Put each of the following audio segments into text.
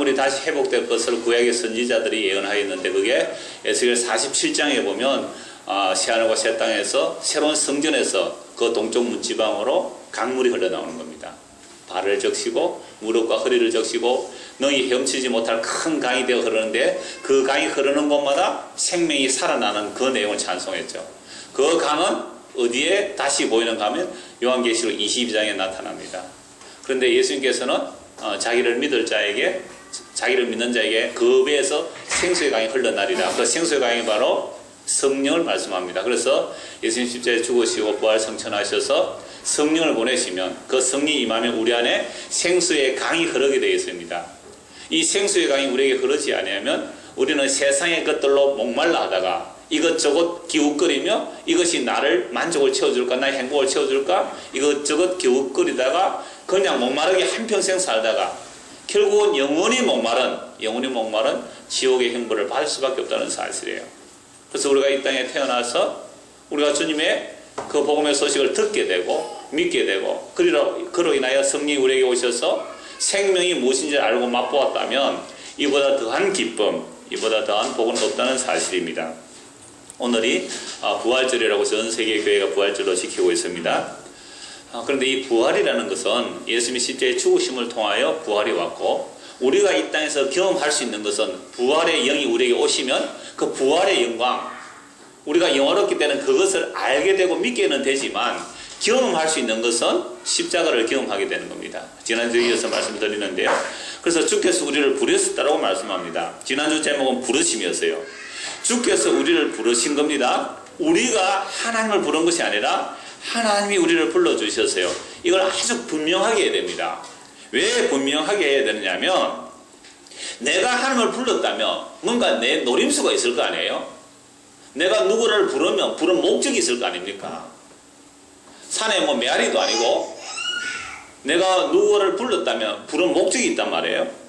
만물이 다시 회복될 것을 구약의 선지자들이 예언하였는데 그게 에스겔 47장에 보면 새하늘과 새 땅에서 새로운 성전에서 그 동쪽 문지방으로 강물이 흘러나오는 겁니다. 발을 적시고 무릎과 허리를 적시고 너희 헤엄치지 못할 큰 강이 되어 흐르는데 그 강이 흐르는 곳마다 생명이 살아나는 그 내용을 찬송했죠. 그 강은 어디에 다시 보이는가 하면 요한계시록 22장에 나타납니다. 그런데 예수님께서는 자기를 믿는 자에게 그 배에서 생수의 강이 흘러나리라. 그 생수의 강이 바로 성령을 말씀합니다. 그래서 예수님 십자가에 죽으시고 부활 성천하셔서 성령을 보내시면 그 성령이 임하면 우리 안에 생수의 강이 흐르게 되어 있습니다. 이 생수의 강이 우리에게 흐르지 아니하면 우리는 세상의 것들로 목말라 하다가 이것저것 기웃거리며 이것이 나를 만족을 채워줄까 나의 행복을 채워줄까 이것저것 기웃거리다가 그냥 목마르게 한평생 살다가 결국은 영원히 목마른 지옥의 형벌을 받을 수밖에 없다는 사실이에요. 그래서 우리가 이 땅에 태어나서 우리가 주님의 그 복음의 소식을 듣게 되고 믿게 되고 그로 인하여 성령이 우리에게 오셔서 생명이 무엇인지 알고 맛보았다면 이보다 더한 기쁨, 이보다 더한 복은 없다는 사실입니다. 오늘이 부활절이라고 전 세계 교회가 부활절로 지키고 있습니다. 그런데 이 부활이라는 것은 예수님이 십자가의 죽으심을 통하여 부활이 왔고 우리가 이 땅에서 경험할 수 있는 것은 부활의 영이 우리에게 오시면 그 부활의 영광 우리가 영화롭기 때문에 그것을 알게 되고 믿게는 되지만 경험할 수 있는 것은 십자가를 경험하게 되는 겁니다. 지난주에 이어서 말씀드리는데요. 그래서 주께서 우리를 부르셨다고 말씀합니다. 지난주 제목은 부르심이었어요. 주께서 우리를 부르신 겁니다. 우리가 하나님을 부른 것이 아니라 하나님이 우리를 불러주셨어요. 이걸 아주 분명하게 해야 됩니다. 왜 분명하게 해야 되느냐면 내가 하나님을 불렀다면 뭔가 내 노림수가 있을 거 아니에요. 내가 누구를 부르면 부른 목적이 있을 거 아닙니까? 산에 뭐 메아리도 아니고 내가 누구를 불렀다면 부른 목적이 있단 말이에요.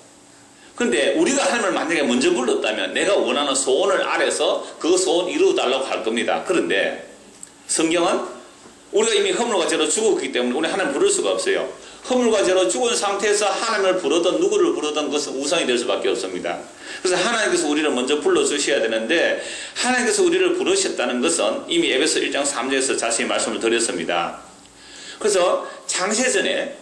근데 우리가 하나님을 만약에 먼저 불렀다면 내가 원하는 소원을 아래서 그 소원 이루어달라고 할 겁니다. 그런데 성경은 우리가 이미 허물과 죄로 죽었기 때문에 우리 하나님 부를 수가 없어요. 허물과 죄로 죽은 상태에서 하나님을 부르든 누구를 부르든 그것은 우상이 될 수밖에 없습니다. 그래서 하나님께서 우리를 먼저 불러주셔야 되는데 하나님께서 우리를 부르셨다는 것은 이미 에베소 1장 3절에서 자세히 말씀을 드렸습니다. 그래서 창세전에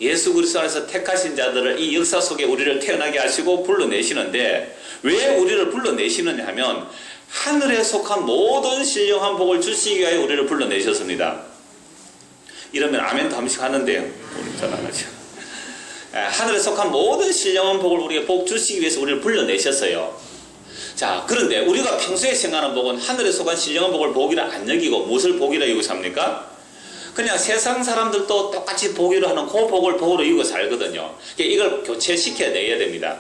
예수 그리스도 안에서 택하신 자들을 이 역사 속에 우리를 태어나게 하시고 불러내시는데 왜 우리를 불러내시느냐 하면 하늘에 속한 모든 신령한 복을 주시기 위하여 우리를 불러내셨습니다. 이러면 아멘도 한 번씩 하는데요. 우리 잘 안 하죠. 하늘에 속한 모든 신령한 복을 우리에게 복 주시기 위해서 우리를 불러내셨어요. 자, 그런데 우리가 평소에 생각하는 복은 하늘에 속한 신령한 복을 복이라 안 여기고 무엇을 복이라 여기고 삽니까? 그냥 세상 사람들도 똑같이 복이라 하는 그 복을 복으로 여기고 살거든요. 이걸 교체시켜야 됩니다.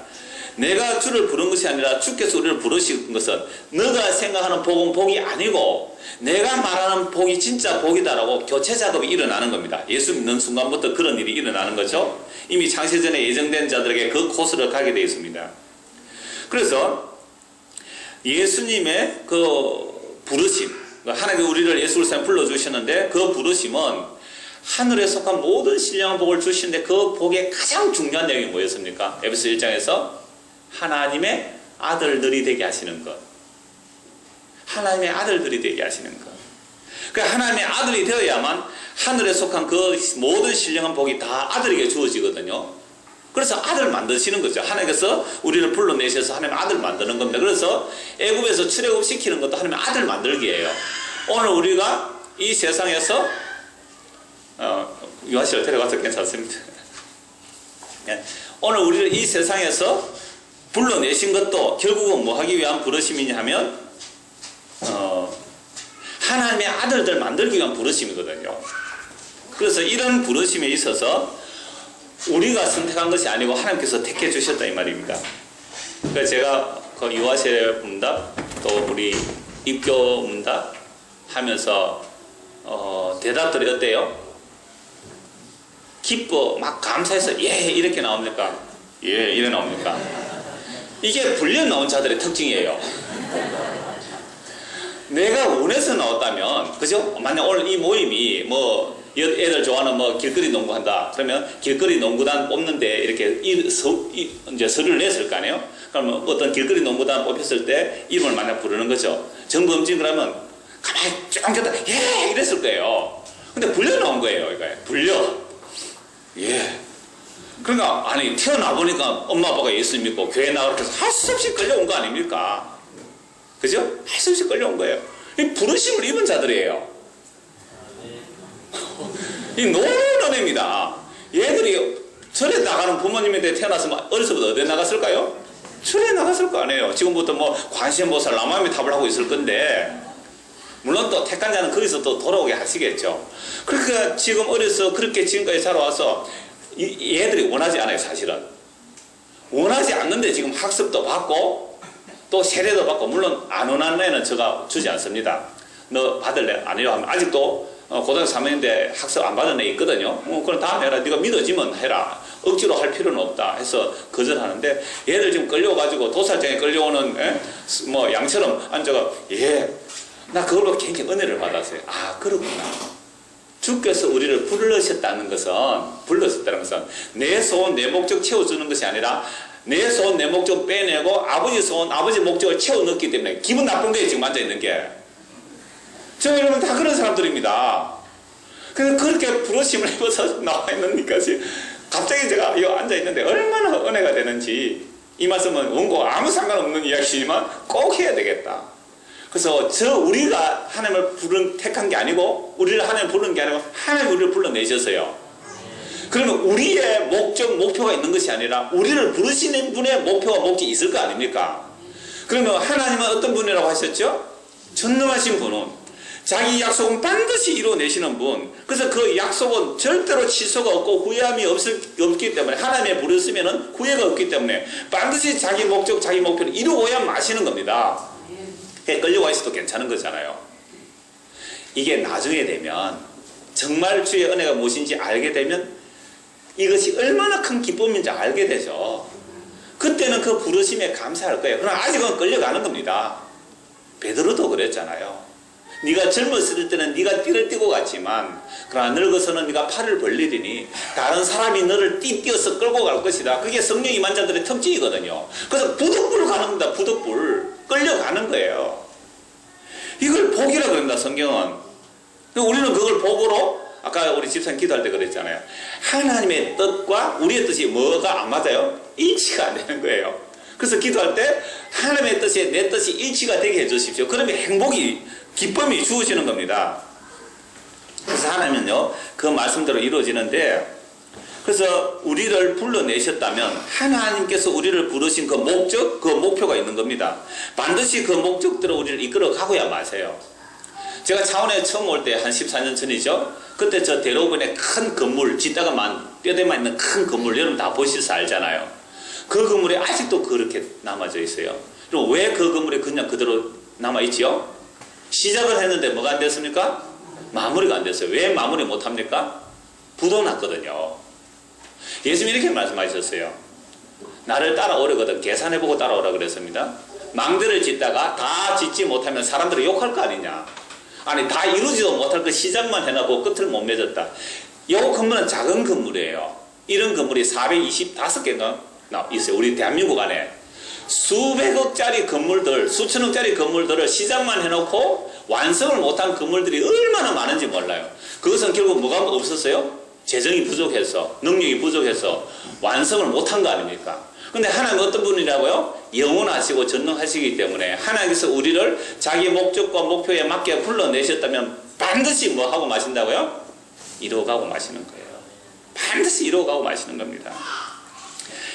내가 주를 부른 것이 아니라 주께서 우리를 부르신 것은 너가 생각하는 복은 복이 아니고 내가 말하는 복이 진짜 복이다라고 교체 작업이 일어나는 겁니다. 예수 믿는 순간부터 그런 일이 일어나는 거죠. 이미 창세전에 예정된 자들에게 그 코스를 가게 되어 있습니다. 그래서 예수님의 그 부르심, 하나님이 우리를 예수 그리스도에 불러주셨는데 그 부르심은 하늘에 속한 모든 신령한 복을 주시는데 그 복의 가장 중요한 내용이 뭐였습니까? 에베소 1장에서 하나님의 아들들이 되게 하시는 것. 하나님의 아들들이 되게 하시는 것. 그러니까 하나님의 아들이 되어야만 하늘에 속한 그 모든 신령한 복이 다 아들에게 주어지거든요. 그래서 아들 만드시는 거죠. 하나님께서 우리를 불러내셔서 하나님의 아들 만드는 겁니다. 그래서 애굽에서 출애굽시키는 것도 하나님의 아들 만들기예요. 오늘 우리가 이 세상에서 유아씨를 데려가서 괜찮습니다. 오늘 우리를 이 세상에서 불러내신 것도 결국은 뭐 하기 위한 부르심이냐 하면 하나님의 아들들 만들기 위한 부르심이거든요. 그래서 이런 부르심에 있어서 우리가 선택한 것이 아니고 하나님께서 택해 주셨다 이 말입니다. 그래서 제가 그 유아세 문답 또 우리 입교 문답 하면서 대답들이 어때요? 기뻐 막 감사해서 예 이렇게 나옵니까? 예 이래 나옵니까? 이게 불려 나온 자들의 특징이에요. 내가 원해서 나왔다면 그죠? 만약 오늘 이 모임이 뭐 애들 좋아하는 뭐 길거리 농구한다. 그러면 길거리 농구단 뽑는데 이렇게 이제 서류를 냈을 거 아니에요? 그러면 어떤 길거리 농구단 뽑혔을 때 이름을 만약 부르는 거죠. 정범진 그러면 가만히 쭉 앉았다. 예! 이랬을 거예요. 근데 불려 나온 거예요. 이거 불려. 예. 그러니까 아니 태어나 보니까 엄마 아빠가 예수 믿고 교회 나가고 해서 할 수 없이 끌려온 거 아닙니까? 그죠? 할 수 없이 끌려온 거예요. 이 부르심을 입은 자들이에요. 이 노는 애입니다. 얘들이 절에 나가는 부모님한테 태어났으면 어려서부터 어디에 나갔을까요? 절에 나갔을 거 아니에요. 지금부터 뭐 관세음보살 라마미 탑을 하고 있을 건데 물론 또 택한 자는 거기서 또 돌아오게 하시겠죠. 그러니까 지금 어려서 그렇게 지금까지 자라와서 얘들이 원하지 않아요. 사실은 원하지 않는데 지금 학습도 받고 또 세례도 받고 물론 안 원하는 애는 제가 주지 않습니다. 너 받을래? 아니요 하면 아직도 고등학교 3학년인데 학습 안 받은 애 있거든요. 그럼 다음 해라. 네가 믿어지면 해라. 억지로 할 필요는 없다 해서 거절하는데 얘들 지금 끌려가지고 도살장에 끌려오는 뭐 양처럼 앉아가 나 그걸로 굉장히 은혜를 받았어요. 아 그렇구나. 주께서 우리를 불러셨다는 것은 내 소원 내 목적 채워주는 것이 아니라 내 소원 내 목적 빼내고 아버지 소원 아버지 목적을 채워 넣기 때문에 기분 나쁜 거예요. 지금 앉아있는 게. 저 여러분 다 그런 사람들입니다. 그래서 그렇게 부르심을 입어서 나와 있는 것이 갑자기 제가 여기 앉아있는데 얼마나 은혜가 되는지 이 말씀은 원고 아무 상관없는 이야기지만 꼭 해야 되겠다. 그래서 우리가 하나님을 택한 게 아니고 우리를 하나님 부르는 게 아니고 하나님 우리를 불러내셔서요. 그러면 우리의 목표가 있는 것이 아니라 우리를 부르시는 분의 목표와 목적이 있을 거 아닙니까? 그러면 하나님은 어떤 분이라고 하셨죠? 전능하신 분은 자기 약속은 반드시 이루어내시는 분. 그래서 그 약속은 절대로 취소가 없고 후회함이 없기 때문에 하나님의 부르시면은 후회가 없기 때문에 반드시 자기 목적, 자기 목표를 이루어야 마시는 겁니다. 끌려와 있어도 괜찮은 거잖아요. 이게 나중에 되면 정말 주의 은혜가 무엇인지 알게 되면 이것이 얼마나 큰 기쁨인지 알게 되죠. 그때는 그 부르심에 감사할 거예요. 그러나 아직은 끌려가는 겁니다. 베드로도 그랬잖아요. 네가 젊었을 때는 네가 띠를 띠고 갔지만 그러나 늙어서는 네가 팔을 벌리리니 다른 사람이 너를 띠띠어서 끌고 갈 것이다. 그게 성령 임한 자들의 특징이거든요. 그래서 부득불 가는 겁니다. 부득불 끌려가는 거예요. 이걸 복이라 그런다. 성경은. 우리는 그걸 복으로 아까 우리 집사님 기도할 때 그랬잖아요. 하나님의 뜻과 우리의 뜻이 뭐가 안 맞아요? 일치가 안 되는 거예요. 그래서 기도할 때 하나님의 뜻에 내 뜻이 일치가 되게 해주십시오. 그러면 행복이 기쁨이 주어지는 겁니다. 그래서 하나님은요 그 말씀대로 이루어지는데 그래서 우리를 불러내셨다면 하나님께서 우리를 부르신 그 목적, 그 목표가 있는 겁니다. 반드시 그 목적대로 우리를 이끌어 가고야 마세요. 제가 차원에 처음 올 때 한 14년 전이죠. 그때 저 대로변에 큰 건물, 짓다가 뼈대만 있는 큰 건물 여러분 다 보셔서 알잖아요. 그 건물이 아직도 그렇게 남아져 있어요. 그럼 왜 그 건물이 그냥 그대로 남아있지요? 시작을 했는데 뭐가 안 됐습니까? 마무리가 안 됐어요. 왜 마무리 못합니까? 부도 났거든요. 예수님이 이렇게 말씀하셨어요. 나를 따라오려거든 계산해보고 따라오라 그랬습니다. 망대를 짓다가 다 짓지 못하면 사람들이 욕할 거 아니냐. 아니 다 이루지도 못할 그 시작만 해놓고 끝을 못 맺었다. 이 건물은 작은 건물이에요. 이런 건물이 425개가 있어요. 우리 대한민국 안에 수백억짜리 건물들, 수천억짜리 건물들을 시작만 해놓고 완성을 못한 건물들이 얼마나 많은지 몰라요. 그것은 결국 뭐가 없었어요? 재정이 부족해서, 능력이 부족해서 완성을 못한 거 아닙니까? 근데 하나님은 어떤 분이라고요? 영원하시고 전능하시기 때문에 하나님께서 우리를 자기 목적과 목표에 맞게 불러내셨다면 반드시 뭐 하고 마신다고요? 이루어가고 마시는 거예요. 반드시 이루어가고 마시는 겁니다.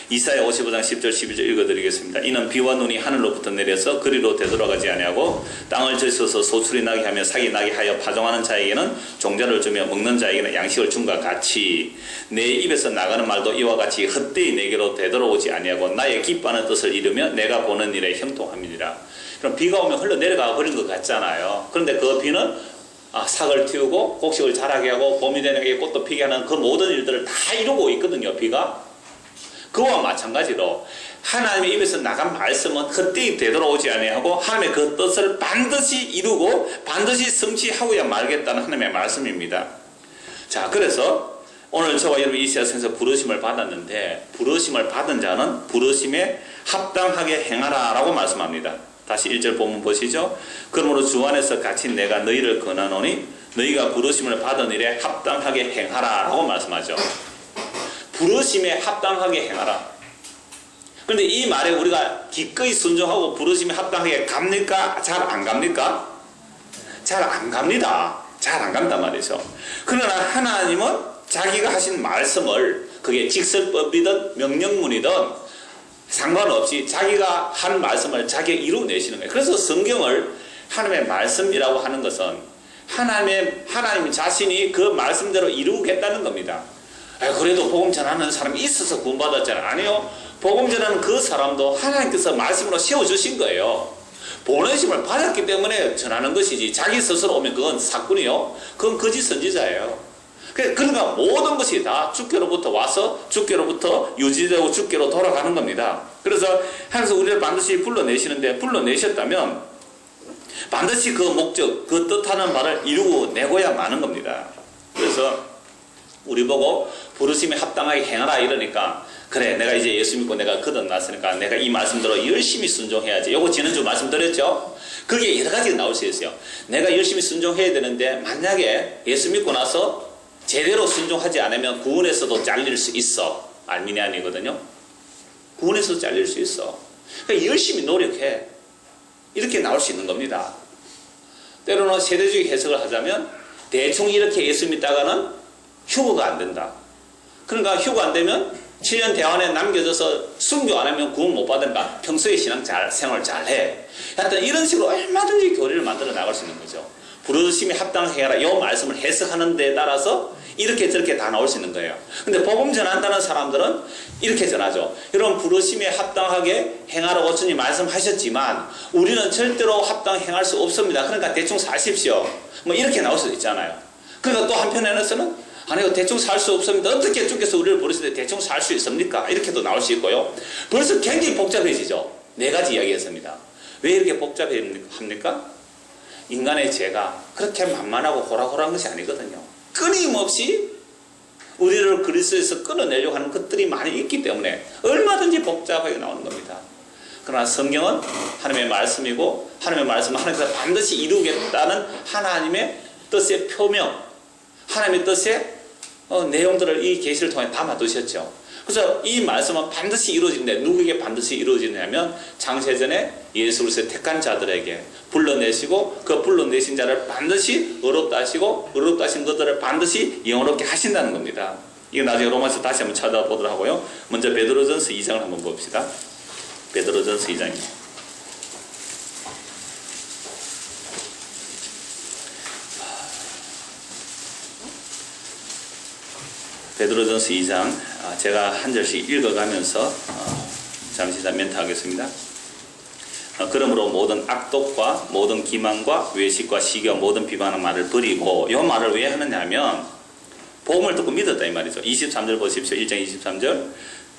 이사야 55장 10절 11절 읽어드리겠습니다. 이는 비와 눈이 하늘로부터 내려서 그리로 되돌아가지 아니하고 땅을 젖어서 소출이 나게 하며 삭이 나게 하여 파종하는 자에게는 종자를 주며 먹는 자에게는 양식을 준과 같이 내 입에서 나가는 말도 이와 같이 헛되이 내게로 되돌아오지 아니하고 나의 기뻐하는 뜻을 이루며 내가 보는 일에 형통함이니라. 그럼 비가 오면 흘러내려가 버린 것 같잖아요. 그런데 그 비는 삭을 틔우고 곡식을 자라게 하고 봄이 되는 꽃도 피게 하는 그 모든 일들을 다 이루고 있거든요. 비가. 그와 마찬가지로 하나님의 입에서 나간 말씀은 헛되이 되돌아오지 아니하고 하나님의 그 뜻을 반드시 이루고 반드시 성취하고야 말겠다는 하나님의 말씀입니다. 자, 그래서 오늘 저와 여러분 이 세상에서 부르심을 받았는데 부르심을 받은 자는 부르심에 합당하게 행하라 라고 말씀합니다. 다시 1절 본문 보시죠. 그러므로 주 안에서 같이 내가 너희를 권하노니 너희가 부르심을 받은 일에 합당하게 행하라 라고 말씀하죠. 부르심에 합당하게 행하라. 그런데 이 말에 우리가 기꺼이 순종하고 부르심에 합당하게 갑니까? 잘 안 갑니까? 잘 안 갑니다. 잘 안 간단 말이죠. 그러나 하나님은 자기가 하신 말씀을 그게 직설법이든 명령문이든 상관없이 자기가 한 말씀을 자기가 이루어내시는 거예요. 그래서 성경을 하나님의 말씀이라고 하는 것은 하나님 자신이 그 말씀대로 이루겠다는 겁니다. 그래도 복음 전하는 사람이 있어서 구원받았잖아요. 아니요. 복음 전하는 그 사람도 하나님께서 말씀으로 세워주신 거예요. 보내심을 받았기 때문에 전하는 것이지 자기 스스로 오면 그건 사꾼이요. 그건 거짓 선지자예요. 그러니까 모든 것이 다 주께로부터 와서 주께로부터 유지되고 주께로 돌아가는 겁니다. 그래서 하나님께서 우리를 반드시 불러내시는데 불러내셨다면 반드시 그 목적, 그 뜻하는 바를 이루고 내고야 마는 겁니다. 그래서 우리 보고 부르심에 합당하게 행하라 이러니까 그래 내가 이제 예수 믿고 내가 거듭났으니까 내가 이 말씀대로 열심히 순종해야지. 요거 지난주 말씀드렸죠. 그게 여러 가지가 나올 수 있어요. 내가 열심히 순종해야 되는데 만약에 예수 믿고 나서 제대로 순종하지 않으면 구원에서도 잘릴 수 있어. 알미니안이거든요. 구원에서도 잘릴 수 있어. 그러니까 열심히 노력해. 이렇게 나올 수 있는 겁니다. 때로는 세대주의 해석을 하자면 대충 이렇게 예수 믿다가는 휴거가 안 된다. 그러니까 휴거 안 되면 7년 대환에 남겨져서 순교 안 하면 구원 못 받으니까 평소에 생활 잘해. 하여튼 이런 식으로 얼마든지 교리를 만들어 나갈 수 있는 거죠. 부르심이 합당해라 이 말씀을 해석하는 데 따라서 이렇게 저렇게 다 나올 수 있는 거예요. 근데 복음 전한다는 사람들은 이렇게 전하죠. 여러분 부르심에 합당하게 행하라고 주님 말씀하셨지만 우리는 절대로 합당 행할 수 없습니다. 그러니까 대충 사십시오. 뭐 이렇게 나올 수도 있잖아요. 그러니까 또 한편에서는 아니요 대충 살 수 없습니다. 어떻게 주께서 우리를 부르시는데 대충 살 수 있습니까? 이렇게도 나올 수 있고요. 벌써 굉장히 복잡해지죠. 네 가지 이야기했습니다. 왜 이렇게 복잡합니까? 인간의 죄가 그렇게 만만하고 호락호락한 것이 아니거든요. 끊임없이 우리를 그리스도에서 끊어내려고 하는 것들이 많이 있기 때문에 얼마든지 복잡하게 나오는 겁니다. 그러나 성경은 하나님의 말씀이고 하나님의 말씀은 하나님께서 반드시 이루겠다는 하나님의 뜻의 표명, 하나님의 뜻의 내용들을 이 계시를 통해 담아두셨죠. 그래서 이 말씀은 반드시 이루어지는데 누구에게 반드시 이루어지냐면 창세전에 예수 그리스도의 택한 자들에게 불러내시고 그 불러내신 자를 반드시 의롭다 하시고 의롭다 하신 것들을 반드시 영원롭게 하신다는 겁니다. 이거 나중에 로마서 다시 한번 찾아보도록 하고요. 먼저 베드로전서 2장을 한번 봅시다. 베드로전서 2장입니다. 베드로전서 2장 제가 한 절씩 읽어가면서 잠시 멘트하겠습니다. 그러므로 모든 악독과 모든 기만과 외식과 시기와 모든 비방하는 말을 버리고 이 말을 왜 하느냐면 복음을 듣고 믿었다 이 말이죠. 23절 보십시오. 1장 23절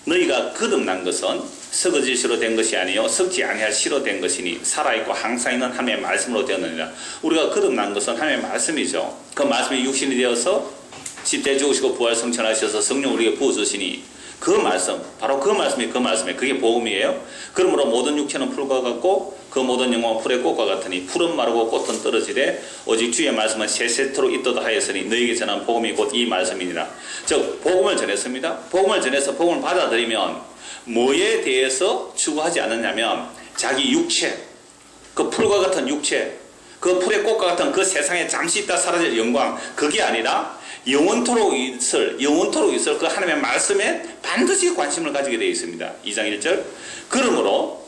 너희가 거듭난 것은 썩어질 시로 된 것이 아니요 썩지 아니할 시로 된 것이니 살아있고 항상 있는 하나님의 말씀으로 되었느니라. 우리가 거듭난 것은 하나님의 말씀이죠. 그 말씀이 육신이 되어서 십자에 죽으시고 부활 성천하셔서 성령 우리에게 부어주시니 그 말씀 바로 그 말씀이 그게 복음이에요. 그러므로 모든 육체는 풀과 같고 그 모든 영광은 풀의 꽃과 같으니 풀은 마르고 꽃은 떨어지되 오직 주의 말씀은 세세토록 있도다 하였으니 너희에게 전한 복음이 곧 이 말씀이니라. 즉 복음을 전했습니다. 복음을 전해서 복음을 받아들이면 뭐에 대해서 추구하지 않느냐면 자기 육체 그 풀과 같은 육체 그 풀의 꽃과 같은 그 세상에 잠시 있다 사라질 영광 그게 아니라 영원토록 있을 그 하나님의 말씀에 반드시 관심을 가지게 되어 있습니다. 2장 1절 그러므로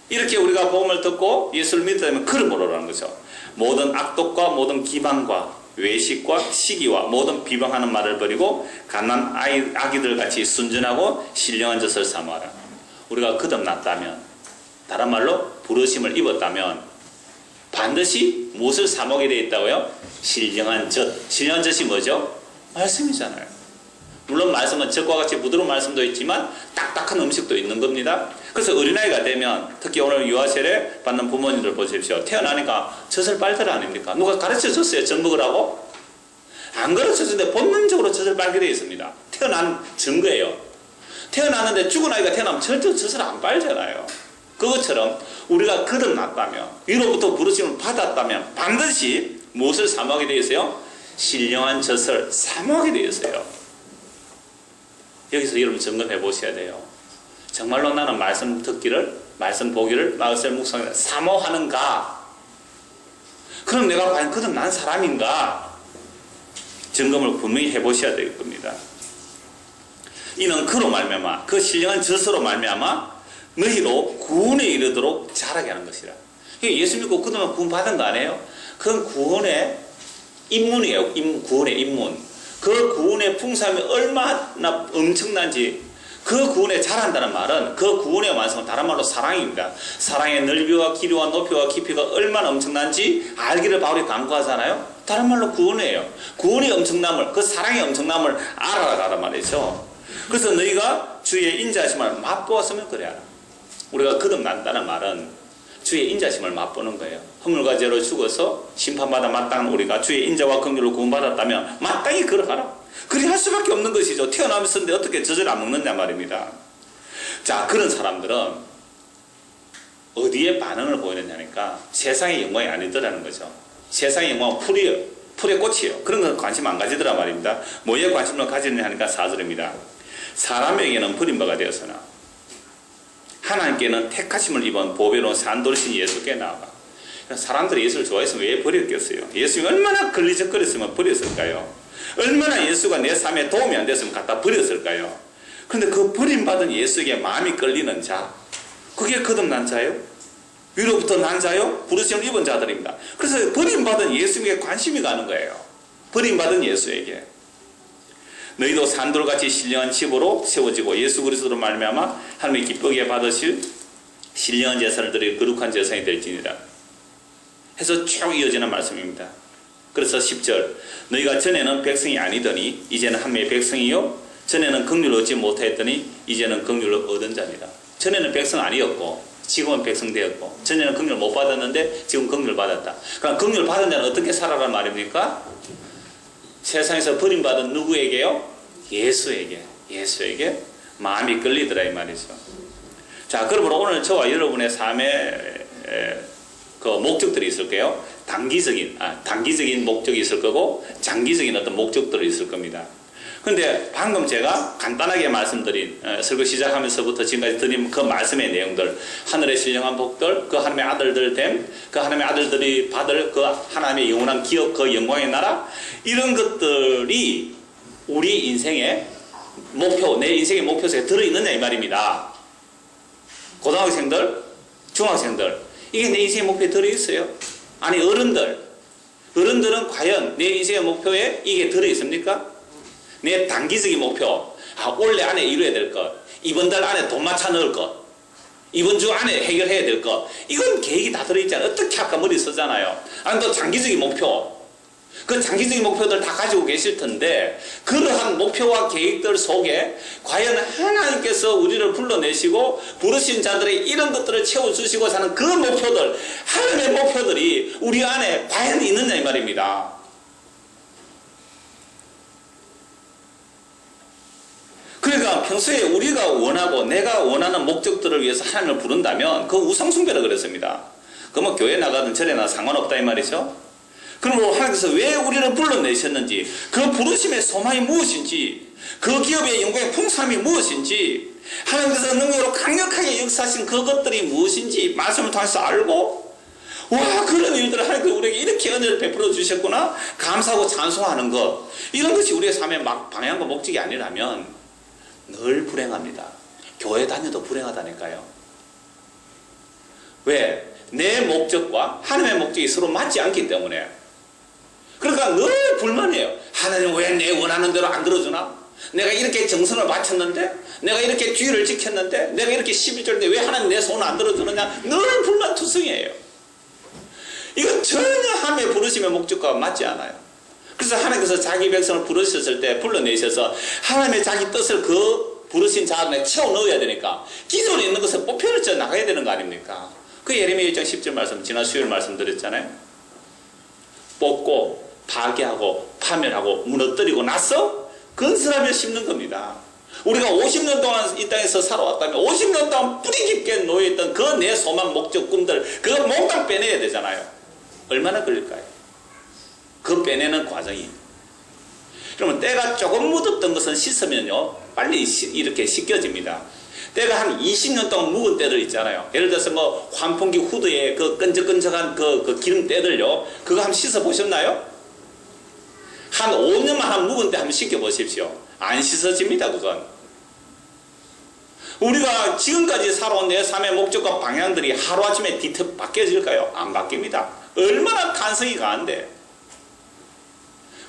이렇게 우리가 복음을 듣고 예수를 믿으면 그러므로라는 거죠. 모든 악독과 모든 기방과 외식과 시기와 모든 비방하는 말을 버리고 갓난 아기들 같이 순전하고 신령한 젖을 삼아라. 우리가 거듭났다면 다른 말로 부르심을 입었다면 반드시 무엇을 사먹게 되어 있다고요? 신령한 젖. 신령한 젖이 뭐죠? 말씀이잖아요. 물론 말씀은 젖과 같이 부드러운 말씀도 있지만 딱딱한 음식도 있는 겁니다. 그래서 어린아이가 되면 특히 오늘 유아세례 받는 부모님들 보십시오. 태어나니까 젖을 빨더라 아닙니까? 누가 가르쳐 줬어요? 젖 먹으라고? 안 가르쳐주는데 본능적으로 젖을 빨게 되어 있습니다. 태어난 증거예요. 태어났는데 죽은 아이가 태어나면 절대 젖을 안 빨잖아요. 그것처럼 우리가 거듭났다면, 위로부터 부르심을 받았다면 반드시 무엇을 사모하게 되어 있어요? 신령한 젖을 사모하게 되어 있어요. 여기서 여러분 점검해 보셔야 돼요. 정말로 나는 말씀 듣기를, 말씀 보기를, 말씀 묵상을 사모하는가? 그럼 내가 과연 거듭난 사람인가? 점검을 분명히 해보셔야 될 겁니다. 이는 그로 말미암아, 그 신령한 젖으로 말미암아 너희로 구원에 이르도록 자라게 하는 것이라. 예수 믿고 거듭나면 구원 받은 거 아니에요? 그건 구원의 입문이에요. 구원의 입문. 그 구원의 풍성함이 얼마나 엄청난지, 그 구원에 자란다는 말은 그 구원의 완성은 다른 말로 사랑입니다. 사랑의 넓이와 길이와 높이와 깊이가 얼마나 엄청난지 알기를 바울이 간구하잖아요. 다른 말로 구원이에요. 구원의 엄청남을, 그 사랑의 엄청남을 알아가란 말이죠. 그래서 너희가 주의 인자심을 맛보았으면 그래야. 우리가 거듭난다는 말은 주의 인자심을 맛보는 거예요. 허물과 죄로 죽어서 심판받아 마땅한 우리가 주의 인자와 긍휼로 구원받았다면 마땅히 그러하라. 그리 할 수밖에 없는 것이죠. 태어나면서인데 어떻게 젖을 안 먹느냐 말입니다. 자, 그런 사람들은 어디에 반응을 보이느냐니까 세상의 영광이 아니더라는 거죠. 세상의 영광은 풀의 꽃이에요. 그런 건 관심 안 가지더라 말입니다. 뭐에 관심을 가지느냐 하니까 4절입니다. 사람에게는 버림바가 되었으나 하나님께는 택하심을 입은 보배로운 산돌이신 예수께 나아가. 사람들이 예수를 좋아했으면 왜 버렸겠어요? 예수님이 얼마나 걸리적거렸으면 버렸을까요? 얼마나 예수가 내 삶에 도움이 안 됐으면 갖다 버렸을까요? 그런데 그 버림받은 예수에게 마음이 끌리는 자, 그게 거듭난 자요? 위로부터 난 자요? 부르심을 입은 자들입니다. 그래서 버림받은 예수에게 관심이 가는 거예요. 버림받은 예수에게. 너희도 산돌같이 신령한 집으로 세워지고 예수 그리스도로 말미암아 하나님의 기쁘게 받으실 신령한 제사를 드릴 거룩한 제사장이 될지니라 해서 쭉 이어지는 말씀입니다. 그래서 10절 너희가 전에는 백성이 아니더니 이제는 하나님의 백성이요 전에는 긍휼을 얻지 못하였더니 이제는 긍휼을 얻은 자니라. 전에는 백성 아니었고 지금은 백성 되었고 전에는 긍휼을 못 받았는데 지금 긍휼을 받았다. 그럼 긍휼을 받은 자는 어떻게 살아란 말입니까? 세상에서 버림받은 누구에게요? 예수에게 마음이 끌리더라 이 말이죠. 자, 그러므로 오늘 저와 여러분의 삶의 그 목적들이 있을 거예요. 단기적인 목적이 있을 거고 장기적인 어떤 목적들이 있을 겁니다. 그런데 방금 제가 간단하게 말씀드린 설교 시작하면서부터 지금까지 드린 그 말씀의 내용들, 하늘의 신령한 복들, 그 하나님의 아들들 됨, 그 하나님의 아들들이 받을 그 하나님의 영원한 기업, 그 영광의 나라, 이런 것들이 우리 인생의 목표, 내 인생의 목표 속에 들어있느냐 이 말입니다. 고등학생들, 중학생들, 이게 내 인생의 목표에 들어있어요? 아니 어른들은 과연 내 인생의 목표에 이게 들어있습니까? 내 단기적인 목표, 올해 안에 이루어야 될 것, 이번 달 안에 돈 맞춰 넣을 것, 이번 주 안에 해결해야 될 것, 이건 계획이 다 들어있잖아요. 어떻게 할까 머리 쓰잖아요. 아니 또 장기적인 목표, 그 장기적인 목표들 다 가지고 계실 텐데 그러한 목표와 계획들 속에 과연 하나님께서 우리를 불러내시고 부르신 자들의 이런 것들을 채워주시고 사는 그 목표들, 하나님의 목표들이 우리 안에 과연 있느냐 이 말입니다. 그러니까 평소에 우리가 원하고 내가 원하는 목적들을 위해서 하나님을 부른다면 그 우상숭배라 그랬습니다. 그러면 교회 나가든 절에 나가든 상관없다 이 말이죠. 그러므로 하나님께서 왜 우리를 불러내셨는지, 그 부르심의 소망이 무엇인지, 그 기업의 영광의 풍성함이 무엇인지, 하나님께서 능력으로 강력하게 역사하신 그것들이 무엇인지 말씀을 통해서 알고, 와, 그런 일들을 하나님께서 우리에게 이렇게 은혜를 베풀어 주셨구나 감사하고 찬송하는 것, 이런 것이 우리의 삶의 방향과 목적이 아니라면 늘 불행합니다. 교회 다녀도 불행하다니까요. 왜? 내 목적과 하나님의 목적이 서로 맞지 않기 때문에. 그러니까 늘 불만이에요. 하나님 왜 내 원하는 대로 안 들어주나? 내가 이렇게 정성을 바쳤는데, 내가 이렇게 주의를 지켰는데, 내가 이렇게 11절인데 왜 하나님 내 손을 안 들어주느냐? 늘 불만투성이에요. 이건 전혀 하나님의 부르심의 목적과 맞지 않아요. 그래서 하나님께서 자기 백성을 부르셨을 때 불러내셔서 하나님의 자기 뜻을 그 부르신 자 안에 채워 넣어야 되니까 기존에 있는 것을 뽑혀져 나가야 되는 거 아닙니까? 그 예레미야 1장 10절 말씀 지난 수요일 말씀드렸잖아요. 뽑고 파괴하고 파멸하고 무너뜨리고 나서 건설하며 심는 겁니다. 우리가 50년 동안 이 땅에서 살아왔다면 50년 동안 뿌리 깊게 놓여있던 그 내 소망, 목적, 꿈들 그거 몽땅 빼내야 되잖아요. 얼마나 걸릴까요? 그 빼내는 과정이. 그러면 때가 조금 묻었던 것은 씻으면요 빨리 이렇게 씻겨집니다. 때가 한 20년 동안 묵은 때들 있잖아요. 예를 들어서 뭐 환풍기 후드에 그 끈적끈적한 그 기름 때들요, 그거 한번 씻어 보셨나요? 한 5년만 한 묵은 때 한번 씻겨 보십시오. 안 씻어집니다. 그건 우리가 지금까지 살아온 내 삶의 목적과 방향들이 하루아침에 뒤틀 바뀌어질까요? 안 바뀝니다. 얼마나 탄성이 강한데.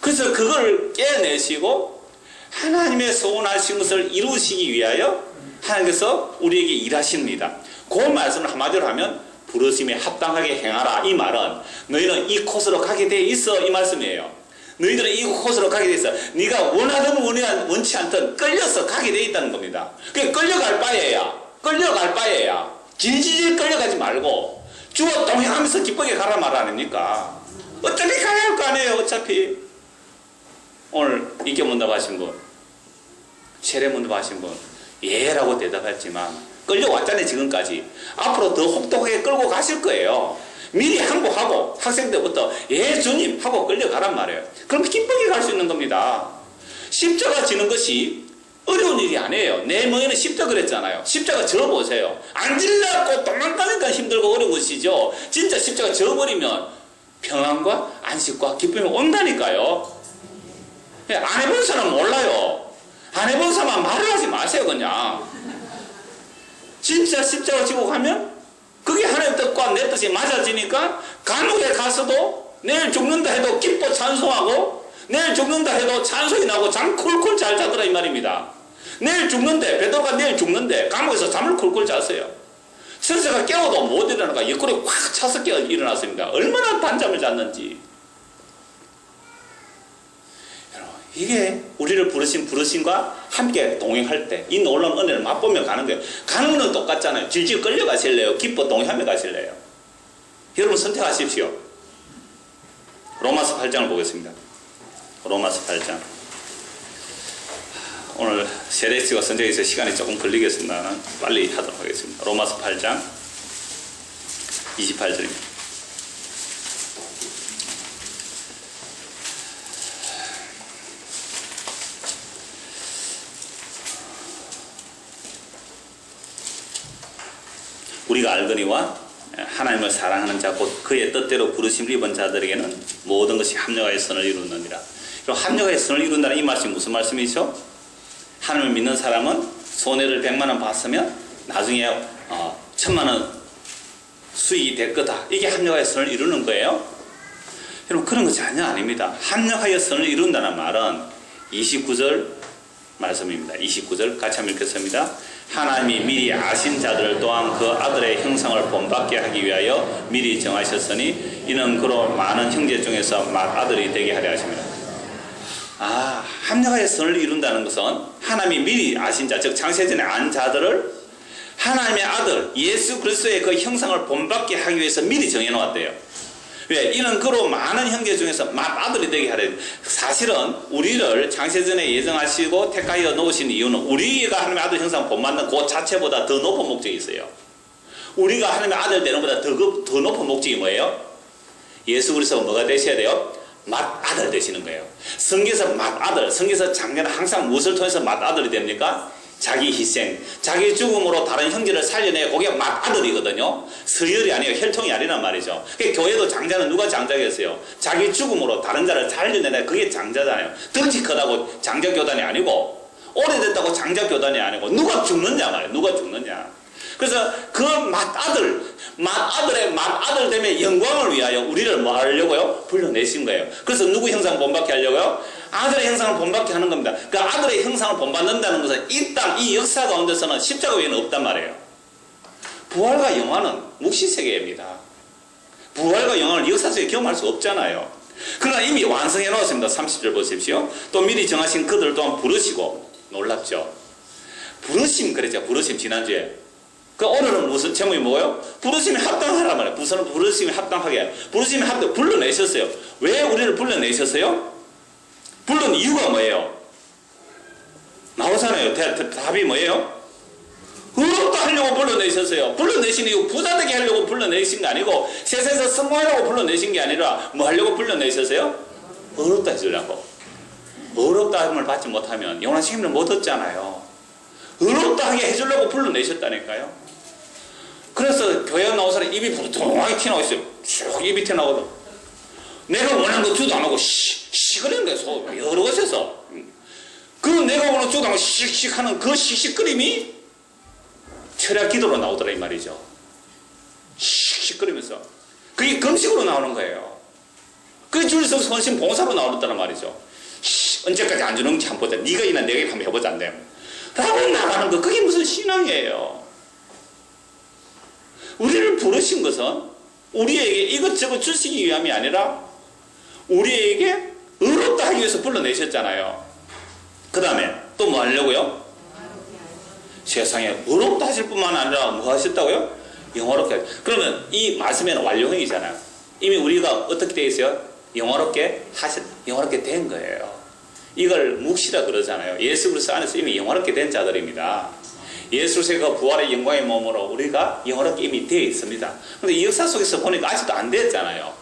그래서 그걸 깨내시고 하나님의 소원하신 것을 이루시기 위하여 하나님께서 우리에게 일하십니다. 그 말씀을 한마디로 하면 부르심에 합당하게 행하라. 이 말은 너희는 이 코스로 가게 돼 있어, 이 말씀이에요. 너희들은 이 코스로 가게 돼 있어. 네가 원하든 원치 않든 끌려서 가게 돼 있다는 겁니다. 그러니까 끌려갈 바에야 질질 끌려가지 말고 주어 동행하면서 기쁘게 가라 말 아닙니까? 어차피 가야 할 거 아니에요. 어차피 오늘 입교 문답 하신 분, 세례 문답 하신 분 예라고 대답했지만 끌려왔잖아요. 지금까지 앞으로 더 혹독하게 끌고 가실 거예요. 미리 항복하고 학생 때부터 예 주님 하고 끌려가란 말이에요. 그럼 기쁘게 갈 수 있는 겁니다. 십자가 지는 것이 어려운 일이 아니에요. 내 머리는 십자가 그랬잖아요. 십자가 져보세요. 안 질려고 도망가니까 힘들고 어려운 것이죠. 진짜 십자가 져버리면 평안과 안식과 기쁨이 온다니까요. 안 해본 사람은 몰라요. 안 해본 사람은 말을 하지 마세요. 그냥 진짜 십자가 지고 가면 그게 하나님 뜻과 내 뜻이 맞아지니까 감옥에 가서도 내일 죽는다 해도 기뻐 찬송하고 내일 죽는다 해도 찬송이 나고 잠 콜콜 잘 자더라 이 말입니다. 내일 죽는데 베드로가 내일 죽는데 감옥에서 잠을 콜콜 잤어요. 천사가 깨워도 못 일어나니까 옆구리 확 차서 깨어 일어났습니다. 얼마나 단잠을 잤는지. 이게 우리를 부르신 부르심과 함께 동행할 때 이 놀라운 은혜를 맛보며 가는 거예요. 가는 건 똑같잖아요. 질질 끌려가실래요? 기뻐 동행하며 가실래요? 여러분 선택하십시오. 로마서 8장을 보겠습니다. 로마서 8장. 오늘 세례식과 선정에 있어 시간이 조금 걸리겠습니다만 빨리 하도록 하겠습니다. 로마서 8장 28절입니다. 우리가 알거니와 하나님을 사랑하는 자 곧 그의 뜻대로 부르심을 입은 자들에게는 모든 것이 합력하여 선을 이루느니라. 합력하여 선을 이룬다는 이 말씀이 무슨 말씀이죠? 하나님을 믿는 사람은 손해를 100만 원 봤으면 나중에 1000만 원 수익이 될 거다. 이게 합력하여 선을 이루는 거예요. 여러분 그런 거 전혀 아닙니다. 합력하여 선을 이룬다는 말은 29절 말씀입니다. 29절 같이 한번 읽겠습니다. 하나님이 미리 아신 자들 또한 그 아들의 형상을 본받게 하기 위하여 미리 정하셨으니 이는 그로 많은 형제 중에서 맏아들이 되게 하려 하십니다. 합력하여 선을 이룬다는 것은 하나님이 미리 아신 자, 즉 창세전에 안 자들을 하나님의 아들 예수 그리스도의 그 형상을 본받게 하기 위해서 미리 정해놓았대요. 왜? 이는 그로 많은 형제 중에서 맏아들이 되게 하려. 사실은 우리를 창세전에 예정하시고 택하여 놓으신 이유는 우리가 하나님의 아들 형상 본받는 그 자체보다 더 높은 목적이 있어요. 우리가 하나님의 아들 되는 것보다 더 높은 목적이 뭐예요? 예수 그리스도가 뭐가 되셔야 돼요? 맏아들 되시는 거예요. 성경에서 맏아들, 성경에서 장녀는 항상 무엇을 통해서 맏아들이 됩니까? 자기 희생, 자기 죽음으로 다른 형제를 살려내 그게 맏아들이거든요. 서열이 아니에요. 혈통이 아니란 말이죠. 교회도 장자는 누가 장자겠어요? 자기 죽음으로 다른 자를 살려내내 그게 장자잖아요. 덩치 크다고 장자교단이 아니고 오래됐다고 장자교단이 아니고 누가 죽느냐 말이에요. 누가 죽느냐. 그래서 그 맏아들의 맏아들 때문에 영광을 위하여 우리를 뭐 하려고요? 불러내신 거예요. 그래서 누구 형상 본받게 하려고요? 아들의 형상을 본받게 하는 겁니다. 그 아들의 형상을 본받는다는 것은 이 땅, 이 역사 가운데서는 십자가 외에는 없단 말이에요. 부활과 영화는 묵시세계입니다. 부활과 영화를 역사 속에 경험할 수 없잖아요. 그러나 이미 완성해 놓았습니다. 30절 보십시오. 또 미리 정하신 그들 또한 부르시고, 놀랍죠? 부르심 그랬죠. 부르심 지난주에 그 오늘은 무슨 제목이 뭐예요? 부르심에 합당하란 말이에요. 부르심에 합당하게. 부르심에 합당, 불러내셨어요. 왜 우리를 불러내셨어요? 불른 이유가 뭐예요? 나오잖아요. 답이 뭐예요? 의롭다 하려고 불러내셨어요. 불러내신 이유 부자되게 하려고 불러내신 게 아니고 세상에서 성공하려고 불러내신 게 아니라 뭐 하려고 불러내셨어요? 의롭다 해주려고. 의롭다 함을 받지 못하면 영원한 책임을 못 얻잖아요. 의롭다 하게 해주려고 불러내셨다니까요. 그래서 교회 나온 사람 입이 부동하게 튀어나와 있어요. 쭉 입이 튀어나오거든. 내가 원하는 거 주도 안 하고 시끄러운 거예요. 여러 곳에서. 그 내가 원하는 거 주도 안 하고 씩씩 하는 그 씩씩거림이 철야 기도로 나오더라 이 말이죠. 씩씩거리면서. 그게 금식으로 나오는 거예요. 그게 줄에서 헌신 봉사로 나오더란 말이죠. 언제까지 안 주는지 한번 보자. 네가 이나 내가 한번 해보자 안 돼. 라고 나가는 거. 그게 무슨 신앙이에요. 우리를 부르신 것은 우리에게 이것저것 주시기 위함이 아니라 우리에게 의롭다 하기 위해서 불러내셨잖아요. 그 다음에 또 뭐 하려고요? 세상에 의롭다 하실 뿐만 아니라 뭐 하셨다고요? 영화롭게. 그러면 이 말씀에는 완료형이잖아요. 이미 우리가 어떻게 되어 있어요? 영화롭게 된 거예요. 이걸 묵시라 그러잖아요. 예수 그리스도 안에서 이미 영화롭게 된 자들입니다. 예수 그리스도가 부활의 영광의 몸으로 우리가 영화롭게 이미 되어 있습니다. 그런데 이 역사 속에서 보니까 아직도 안 됐잖아요.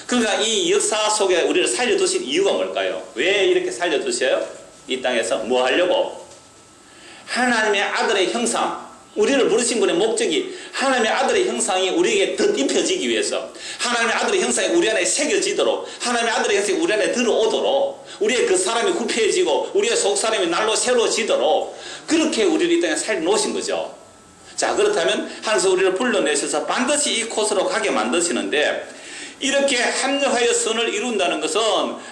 그러니까 이 역사 속에 우리를 살려두신 이유가 뭘까요? 왜 이렇게 살려두셔요? 이 땅에서 뭐 하려고? 하나님의 아들의 형상, 우리를 부르신 분의 목적이 하나님의 아들의 형상이 우리에게 더 입혀지기 위해서, 하나님의 아들의 형상이 우리 안에 새겨지도록, 하나님의 아들의 형상이 우리 안에 들어오도록, 우리의 그 사람이 구피해지고 우리의 속사람이 날로 새로워지도록 그렇게 우리를 이 땅에 살려놓으신 거죠. 자, 그렇다면 하나님께서 우리를 불러내셔서 반드시 이 코스로 가게 만드시는데, 이렇게 합력하여 선을 이룬다는 것은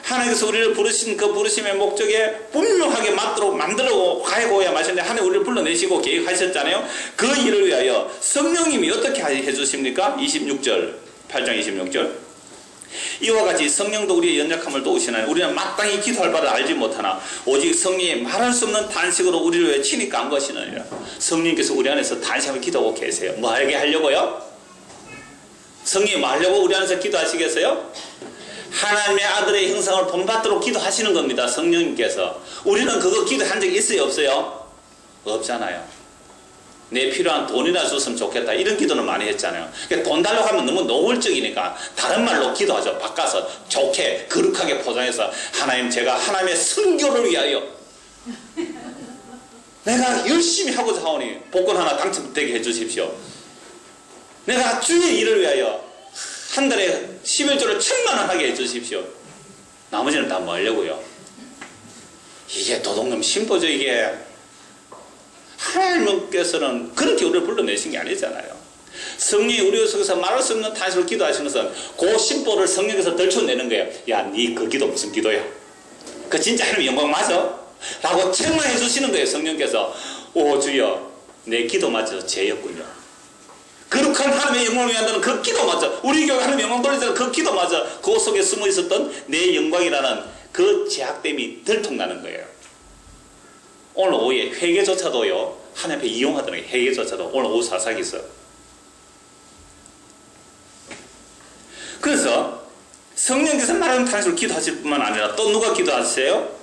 하나님께서 우리를 부르신 그 부르심의 목적에 분명하게 맞도록 만들어 가고야 마셨는데, 하나님 우리를 불러내시고 계획하셨잖아요. 그 일을 위하여 성령님이 어떻게 해주십니까? 26절, 8장 26절. 이와 같이 성령도 우리의 연약함을 도우시나니 우리는 마땅히 기도할 바를 알지 못하나 오직 성령이 말할 수 없는 단식으로 우리를 위해 친히 간 것이느니라. 성령께서 우리 안에서 단식하며 기도하고 계세요. 뭐 하게 하려고요? 성령이 뭐 하려고 우리 안에서 기도하시겠어요? 하나님의 아들의 형상을 본받도록 기도하시는 겁니다. 성령님께서. 우리는 그거 기도한 적 있어요? 없어요? 없잖아요. 내 필요한 돈이나 줬으면 좋겠다, 이런 기도는 많이 했잖아요. 그러니까 돈 달라고 하면 너무 노골적이니까 다른 말로 기도하죠. 바꿔서 좋게 거룩하게 포장해서, 하나님, 제가 하나님의 선교를 위하여 내가 열심히 하고자 하오니 복권 하나 당첨되게 해주십시오. 내가 주의 일을 위하여 한 달에 11조를 1,000만 원 하게 해주십시오. 나머지는 다 뭐 하려고요? 이게 도둑놈 신보죠. 이게 하나님께서는 그렇게 우리를 불러내신 게 아니잖아요. 성령이 우리 속에서 말할 수 없는 탄식으로 기도하시는 것은 그 신보를 성령께서 덜쳐내는 거예요. 야, 니 그 기도 무슨 기도야? 그 진짜 하나님 영광 맞아? 라고 책망해 주시는 거예요. 성령께서. 오 주여, 내 기도마저 죄였군요. 거룩한 하나님의 영광을 위한다는 그 기도마저, 우리 교회 하나님의 영광 돌리자는 그 기도마저 그 속에 숨어 있었던 내 영광이라는 그 제약됨이 들통나는 거예요. 오늘 오후에 회개조차도요, 하나님 앞에 이용하더니 회개조차도 오늘 오후 사사기 있어. 그래서 성령께서 말하는 탄식으로 기도하실 뿐만 아니라 또 누가 기도하세요?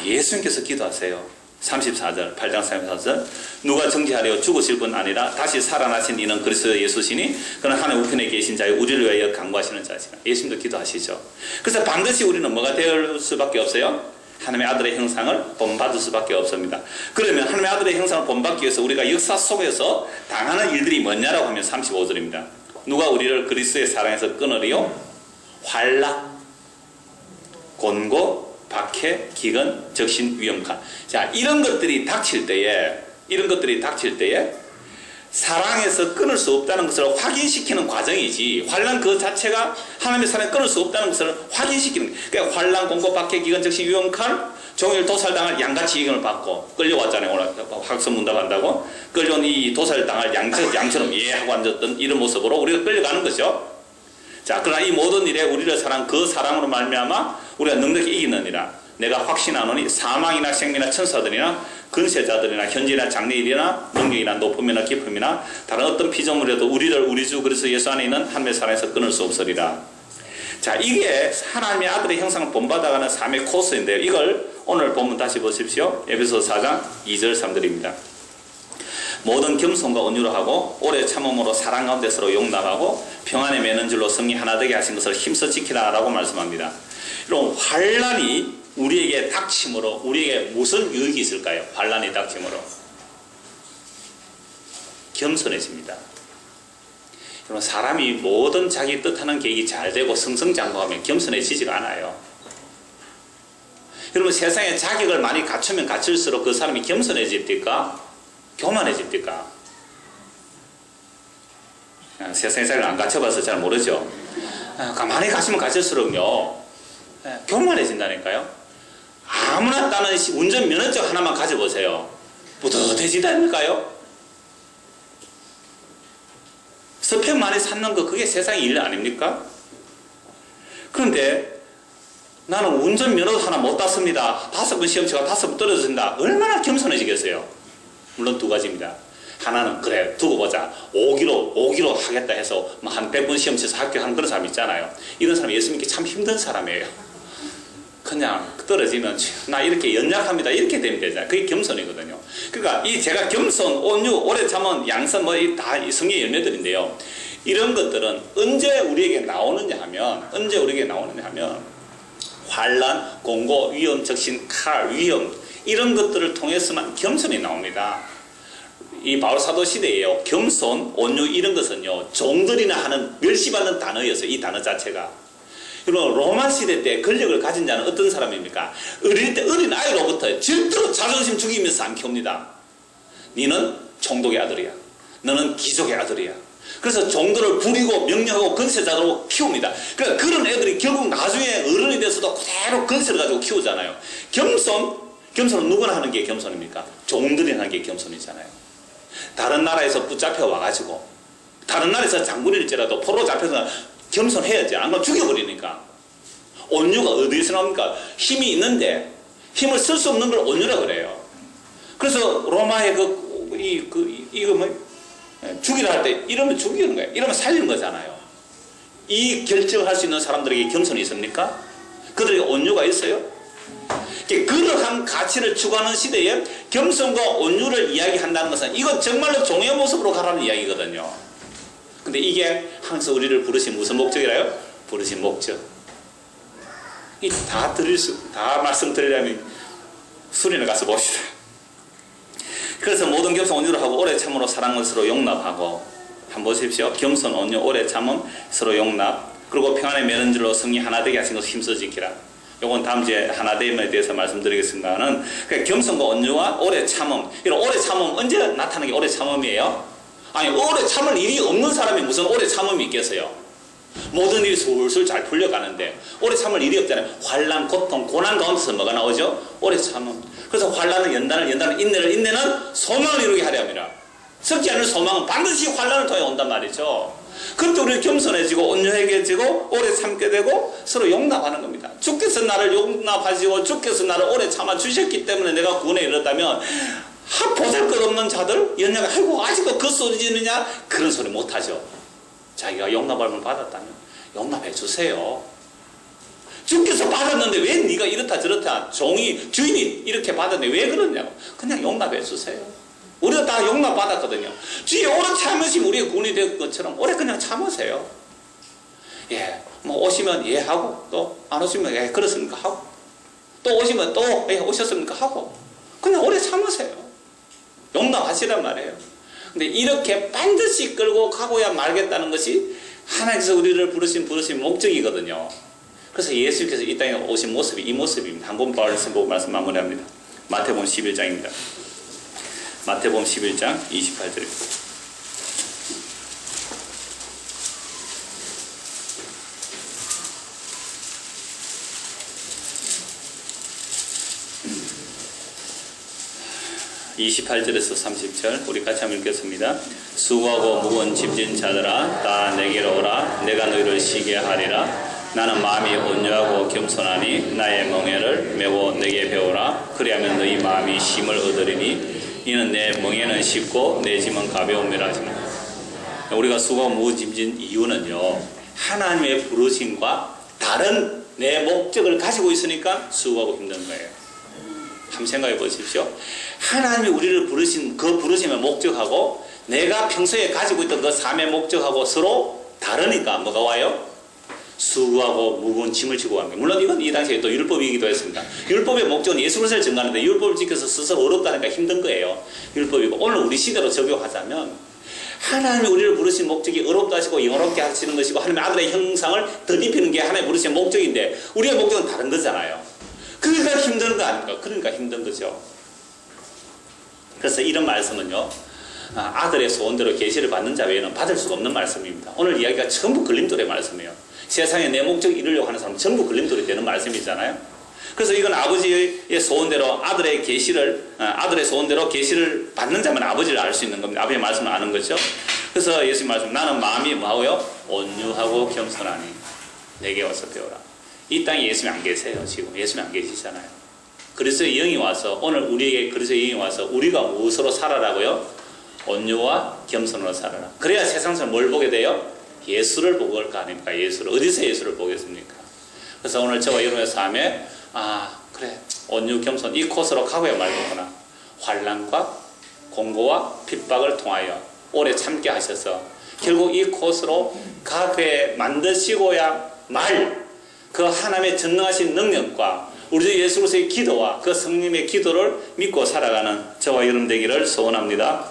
예수님께서 기도하세요. 34절, 8장 34절. 누가 정죄하려 죽으실 뿐 아니라 다시 살아나신 이는 그리스도 예수시니 그는 하나님 우편에 계신 자여 우리를 위하여 간구하시는 자시라. 예수님도 기도하시죠. 그래서 반드시 우리는 뭐가 될 수밖에 없어요? 하나님의 아들의 형상을 본받을 수밖에 없습니다. 그러면 하나님의 아들의 형상을 본받기 위해서 우리가 역사 속에서 당하는 일들이 뭐냐라고 하면 35절입니다. 누가 우리를 그리스도의 사랑에서 끊으리요? 환락, 곤고, 박해, 기근, 적신, 위험한. 자, 이런 것들이 닥칠 때에 사랑에서 끊을 수 없다는 것을 확인시키는 과정이지, 환난 그 자체가 하나님의 사랑에 끊을 수 없다는 것을 확인시키는 거예요. 그러니까 환난, 공고, 박해, 기근, 적신, 위험한, 종일 도살당할 양같이 이경을 받고 끌려왔잖아요. 오늘 학습 문답한다고 끌려온 이 도살당할 양처럼 하고 앉았던 이런 모습으로 우리가 끌려가는 거죠. 자, 그러나 이 모든 일에 우리를 사랑 그 사랑으로 말미암아 우리가 넉넉히 이기느니라. 내가 확신하노니 사망이나 생명이나 천사들이나 근세자들이나 현재나 장래일이나 능력이나 높음이나 깊음이나 다른 어떤 피조물이라도 우리를 우리 주 그리스도 예수 안에 있는 하나님의 사랑에서 끊을 수 없으리라. 자, 이게 하나님의 아들의 형상을 본받아가는 삶의 코스인데요. 이걸 오늘 본문 다시 보십시오. 에베소 4장 2절 3절입니다. 모든 겸손과 온유로 하고 오래 참음으로 사랑 가운데 서로 용납하고 평안에 매는 줄로 성이 하나 되게 하신 것을 힘써 지키라라고 말씀합니다. 이런 환난이 우리에게 닥침으로 우리에게 무슨 유익이 있을까요? 환난이 닥침으로 겸손해집니다. 여러분, 사람이 모든 자기 뜻하는 계획이 잘 되고 승승장구하면 겸손해지지가 않아요. 여러분, 세상에 자격을 많이 갖추면 갖출수록 그 사람이 겸손해집니까? 교만해집니까? 세상에 자격을 안 갖춰봐서 잘 모르죠. 가만히 가시면 가실수록요 교만해진다니까요. 아무나 따는 운전 면허증 하나만 가져보세요. 뿌듯해지다니까요. 스펙 많이 쌓는 거 그게 세상의 일 아닙니까? 그런데 나는 운전 면허도 하나 못 땄습니다. 5번 시험 치고 5번 떨어진다. 얼마나 겸손해지겠어요? 물론 두 가지입니다. 하나는 그래 두고 보자. 5기로 하겠다 해서 뭐 한 100번 시험 쳐서 합격하는 그런 사람 있잖아요. 이런 사람 예수 믿기 참 힘든 사람이에요. 그냥 떨어지면 나 이렇게 연약합니다. 이렇게 되면 되잖아요. 그게 겸손이거든요. 그러니까 이 제가 겸손, 온유, 오래 참은, 양선 뭐 다 성의 열매들인데요. 이런 것들은 언제 우리에게 나오느냐 하면 환난, 공고, 위험, 적신, 칼, 위험 이런 것들을 통해서만 겸손이 나옵니다. 이 바울 사도 시대에요. 겸손, 온유 이런 것은요 종들이나 하는 멸시받는 단어였어요. 이 단어 자체가. 여러분, 로마 시대 때 권력을 가진 자는 어떤 사람입니까? 어린 아이로부터 절대로 자존심 죽이면서 안 키웁니다. 너는 총독의 아들이야. 너는 귀족의 아들이야. 그래서 종들을 부리고 명령하고 건세자로 키웁니다. 그러니까 그런 애들이 결국 나중에 어른이 돼서도 그대로 건세를 가지고 키우잖아요. 겸손은 누구나 하는 게 겸손입니까? 종들이 하는 게 겸손이잖아요. 다른 나라에서 붙잡혀 와가지고 다른 나라에서 장군일지라도 포로 잡혀서 겸손해야지. 안 그러면 죽여버리니까. 온유가 어디서 나옵니까? 힘이 있는데 힘을 쓸 수 없는 걸 온유라 그래요. 그래서 로마의 이거 뭐 죽이라 할 때 이러면 죽이는 거예요. 이러면 살리는 거잖아요. 이 결정할 수 있는 사람들에게 겸손이 있습니까? 그들에게 온유가 있어요? 그러한 가치를 추구하는 시대에 겸손과 온유를 이야기한다는 것은 이건 정말로 종의 모습으로 가라는 이야기거든요. 근데 이게 항상 우리를 부르신 무슨 목적이라요? 부르신 목적. 다 말씀드리려면 수련회 가서 봅시다. 그래서 모든 겸손 온유를 하고 오래 참음으로 사랑을 서로 용납하고 한번 보십시오. 겸손 온유 오래 참음 서로 용납 그리고 평안에 매는 줄로 성이 하나 되게 하신 것을 힘써 지키라. 요건 다음 주에 하나됨에 대해서 말씀드리겠습니다는 그러니까 겸손과 온유와 오래 참음. 이런 오래 참음 언제 나타나는 게 오래 참음이에요? 아니 오래 참을 일이 없는 사람이 무슨 오래 참음이 있겠어요? 모든 일이 술술 잘 풀려가는데 오래 참을 일이 없잖아요. 환난, 고통, 고난 가운데서 뭐가 나오죠? 오래 참음. 그래서 환난은 연단을 인내는 소망을 이루게 하려 합니다. 썩지 않을 소망은 반드시 환난을 통해 온단 말이죠. 그때 우리는 겸손해지고 온유해지고 오래 참게 되고 서로 용납하는 겁니다. 주께서 나를 용납하시고 주께서 나를 오래 참아주셨기 때문에 내가 구원에 이르렀다면 보잘것없는 자들 연약한 아이고 아직도 그 소리 지르냐 그런 소리 못하죠. 자기가 용납함을 받았다면 용납해 주세요. 주께서 받았는데 왜 네가 이렇다 저렇다 주인이 이렇게 받았는데 왜 그러냐고 그냥 용납해 주세요. 우리가 다 용납 받았거든요. 주의 오래 참으시면 우리의 구원이 될 것처럼 오래 그냥 참으세요. 예, 뭐 오시면 예 하고 또 안 오시면 예 그렇습니까 하고 또 오시면 또 예 오셨습니까 하고 그냥 오래 참으세요. 용납하시란 말이에요. 근데 이렇게 반드시 끌고 가고야 말겠다는 것이 하나님께서 우리를 부르신 목적이거든요. 그래서 예수께서 이 땅에 오신 모습이 이 모습입니다. 한 번 말씀 보고 말씀 마무리합니다. 마태복음 11장입니다. 마태복음 11장 28절입니다. (28절에서 30절) 우리 같이 한번 읽겠습니다. 수고하고 무거운 짐진 자들아 다 내게로 오라. 내가 너희를 쉬게 하리라. 나는 마음이 온유하고 겸손하니 나의 멍에를 메고 내게 배우라. 그리하면 너희 마음이 쉼을 얻으리니 이는 내 멍에는 쉽고 내 짐은 가벼움이라 하십니다. 우리가 수고하고 무거워진 이유는요, 하나님의 부르심과 다른 내 목적을 가지고 있으니까 수고하고 힘든 거예요. 한번 생각해 보십시오. 하나님이 우리를 부르신 그 부르심의 목적하고 내가 평소에 가지고 있던 그 삶의 목적하고 서로 다르니까 뭐가 와요? 수고하고 무거운 짐을 지고 가는 거예요. 물론 이건 이 당시에 또 율법이기도 했습니다. 율법의 목적은 예수 그리스도를 증거하는데 율법을 지켜서 스스로 어렵다니까 힘든 거예요. 율법이고, 오늘 우리 시대로 적용하자면 하나님이 우리를 부르신 목적이 어렵다 하시고 영어롭게 하시는 것이고 하나님의 아들의 형상을 덧입히는 게 하나님의 부르신 목적인데 우리의 목적은 다른 거잖아요. 그러니까 힘든 거 아닙니까? 그러니까 힘든 거죠. 그래서 이런 말씀은요, 아들의 소원대로 계시를 받는 자 외에는 받을 수가 없는 말씀입니다. 오늘 이야기가 전부 걸림돌의 말씀이에요. 세상에 내 목적 이루려고 하는 사람은 전부 걸림돌이 되는 말씀이잖아요. 그래서 이건 아버지의 소원대로 아들의 소원대로 계시를 받는 자만 아버지를 알 수 있는 겁니다. 아버지의 말씀을 아는 거죠. 그래서 예수님 말씀, 나는 마음이 뭐하고요? 온유하고 겸손하니 내게 와서 배우라. 이 땅에 예수님 안 계세요. 지금 예수님 안 계시잖아요. 그리스도의 영이 와서, 오늘 우리에게 그리스도의 영이 와서 우리가 무엇으로 살아라고요? 온유와 겸손으로 살아라. 그래야 세상에서 뭘 보게 돼요? 예수를 보고 갈 거 아닙니까? 예수를. 어디서 예수를 보겠습니까? 그래서 오늘 저와 여러분의 삶에 그래, 온유 겸손 이 코스로 가고야 말겠구나. 환난과 공고와 핍박을 통하여 오래 참게 하셔서 결국 이 코스로 가게 만드시고야 말 그 하나님의 전능하신 능력과 우리 주 예수 그리스도의 기도와 그 성령의 기도를 믿고 살아가는 저와 여러분 되기를 소원합니다.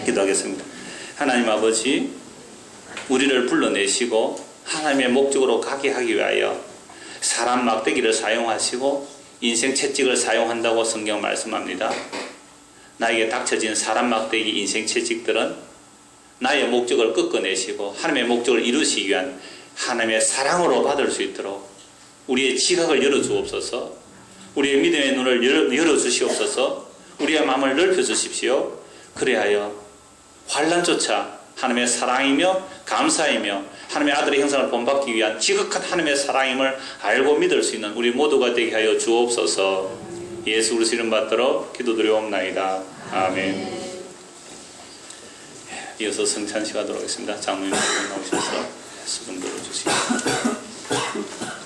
기도하겠습니다. 하나님 아버지, 우리를 불러내시고 하나님의 목적으로 가게 하기 위하여 사람 막대기를 사용하시고 인생 채찍을 사용한다고 성경 말씀합니다. 나에게 닥쳐진 사람 막대기 인생 채찍들은 나의 목적을 꺾어내시고 하나님의 목적을 이루시기 위한 하나님의 사랑으로 받을 수 있도록 우리의 지각을 열어주옵소서. 우리의 믿음의 눈을 열어주시옵소서. 우리의 마음을 넓혀주십시오. 그리하여 환난조차 하나님의 사랑이며 감사이며 하나님의 아들의 형상을 본받기 위한 지극한 하나님의 사랑임을 알고 믿을 수 있는 우리 모두가 되게 하여 주옵소서. 예수 그리스도 이름 받들어 기도드리옵나이다. 아멘. 이어서 성찬식 하도록 하겠습니다. 장로님 나오셔서 수금 들어주시기 바랍니다.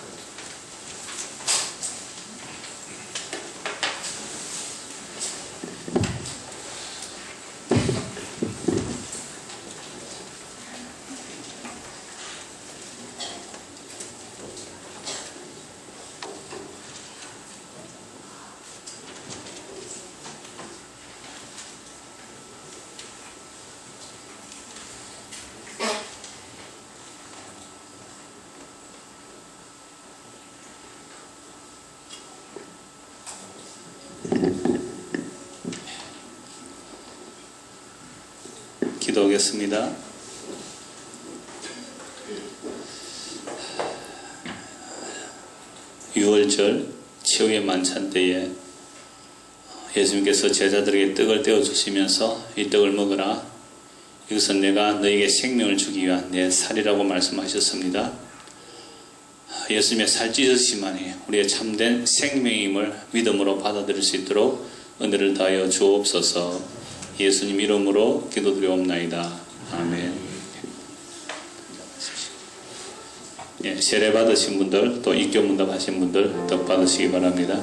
기도하겠습니다. 유월절 최후의 만찬 때에 예수님께서 제자들에게 떡을 떼어주시면서 이 떡을 먹으라. 이것은 내가 너에게 생명을 주기 위한 내 살이라고 말씀하셨습니다. 예수님의 살찌으시만이 우리의 참된 생명임을 믿음으로 받아들일 수 있도록 은혜를 다하여 주옵소서. 예수님 이름으로 기도드리옵나이다. 아멘. 세례 받으신 분들 또 입교문답 하신 분들 떡 받으시기 바랍니다.